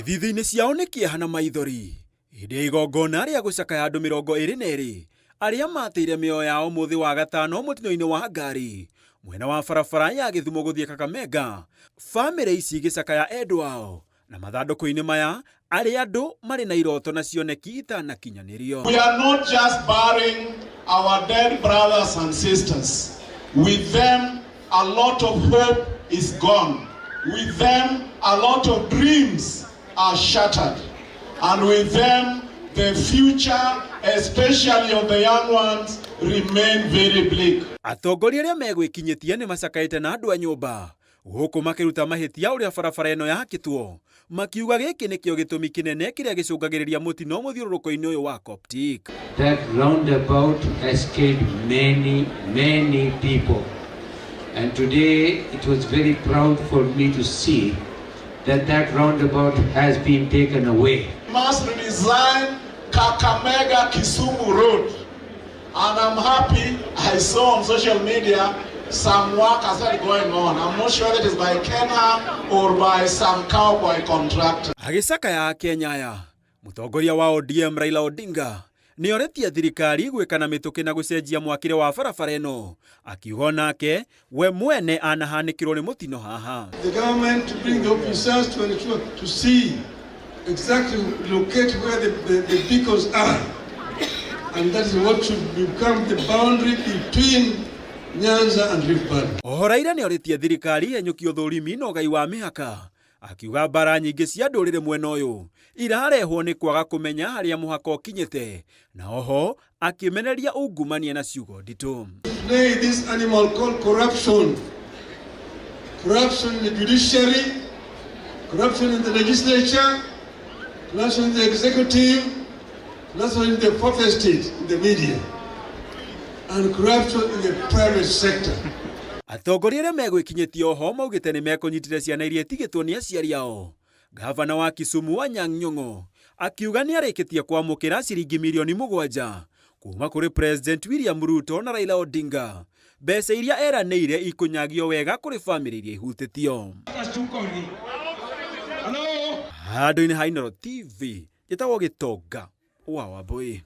Ithithi-inĩ ciao nĩ kĩeha na maithori hĩndĩ ya igongona rĩa gũcakaya andũ 22 arĩa mateire mĩoyo yao mũthĩ wa gatano mũtino-inĩ wa ngari mwena wa barabara ya Gĩthumo gũthiĩ Kakamega. Bamĩrĩ ici igĩcakaya endwa ao na mathandũkũ-inĩ maya arĩa andũ marĩ na iroto na cioneki itanakinyanĩrio. We are not just burying our dead brothers and sisters. With them a lot of hope is gone. With them a lot of dreams are shattered. And with them the future, especially of the young ones, remain very bleak. Atongoria arĩa megwĩkinyĩtie nĩ macakaĩte na andũ a nyũmba gũkũ makĩruta mahĩtia ũrĩa barabara ĩno yakĩtwo, makiuga gĩkĩ nĩkĩo gĩtũmi kĩnene kĩrĩa gĩcũngagĩrĩria mũtino mũthiũrũrũko-inĩ ũyũ wa Coptic. That roundabout has killed many people, and today it was very proud for me to see that roundabout has been taken away. Must redesign Kakamega Kisumu Road, and I'm happy I saw on social media some work has started going on. I'm not sure that is by Kenya or by some cowboy contractor. Agĩcakaya Kenya aya mũtongoria wa ODM Raila Odinga nĩ oretie thirikari gwĩkana mĩtũkĩ na gũcenjia mwakĩre wa barabara ĩno, akiuga nake we mwene anahanĩkĩrwo nĩ mũtino haha. The government to bring the officers to ensure to see exactly locate where the vehicles are, and that is what should become the boundary between Nyanza and Rift Valley. Raila nĩ oretie thirikari yenyũkie ũthũrimi na ũgai wa mĩhaka, akiuga mbara nyingĩ cia ndũrĩrĩ mwena ũyũ irarehwo nĩ kwaga kũmenya harĩa mũhaka ũkinyĩte, na oho akĩmeneria ungumania na ciugo nditũ. Today this animal called corruption in the judiciary, corruption in the legislature, corruption in the executive, corruption in the fourth estate, in the media, and corruption in the private sector. Atongoria arĩa megwĩkinyĩtie oho maugĩte nĩ mekũnyitire ciana iria itigĩtwo nĩ aciari ao. Gavana wa Kisumu Anyang' Nyong'o akiuga nĩ arĩkĩtie kwamũkĩra ciringi milioni 7 kuma kũrĩ President William Ruto na Raila Odinga, mbeca iria eranĩire ikũnyagio wega kũrĩ bamĩrĩ iria ihutĩtio. Handũ-inĩ ha Inooro TV, njĩtagwo Gĩtonga wa Wambũi.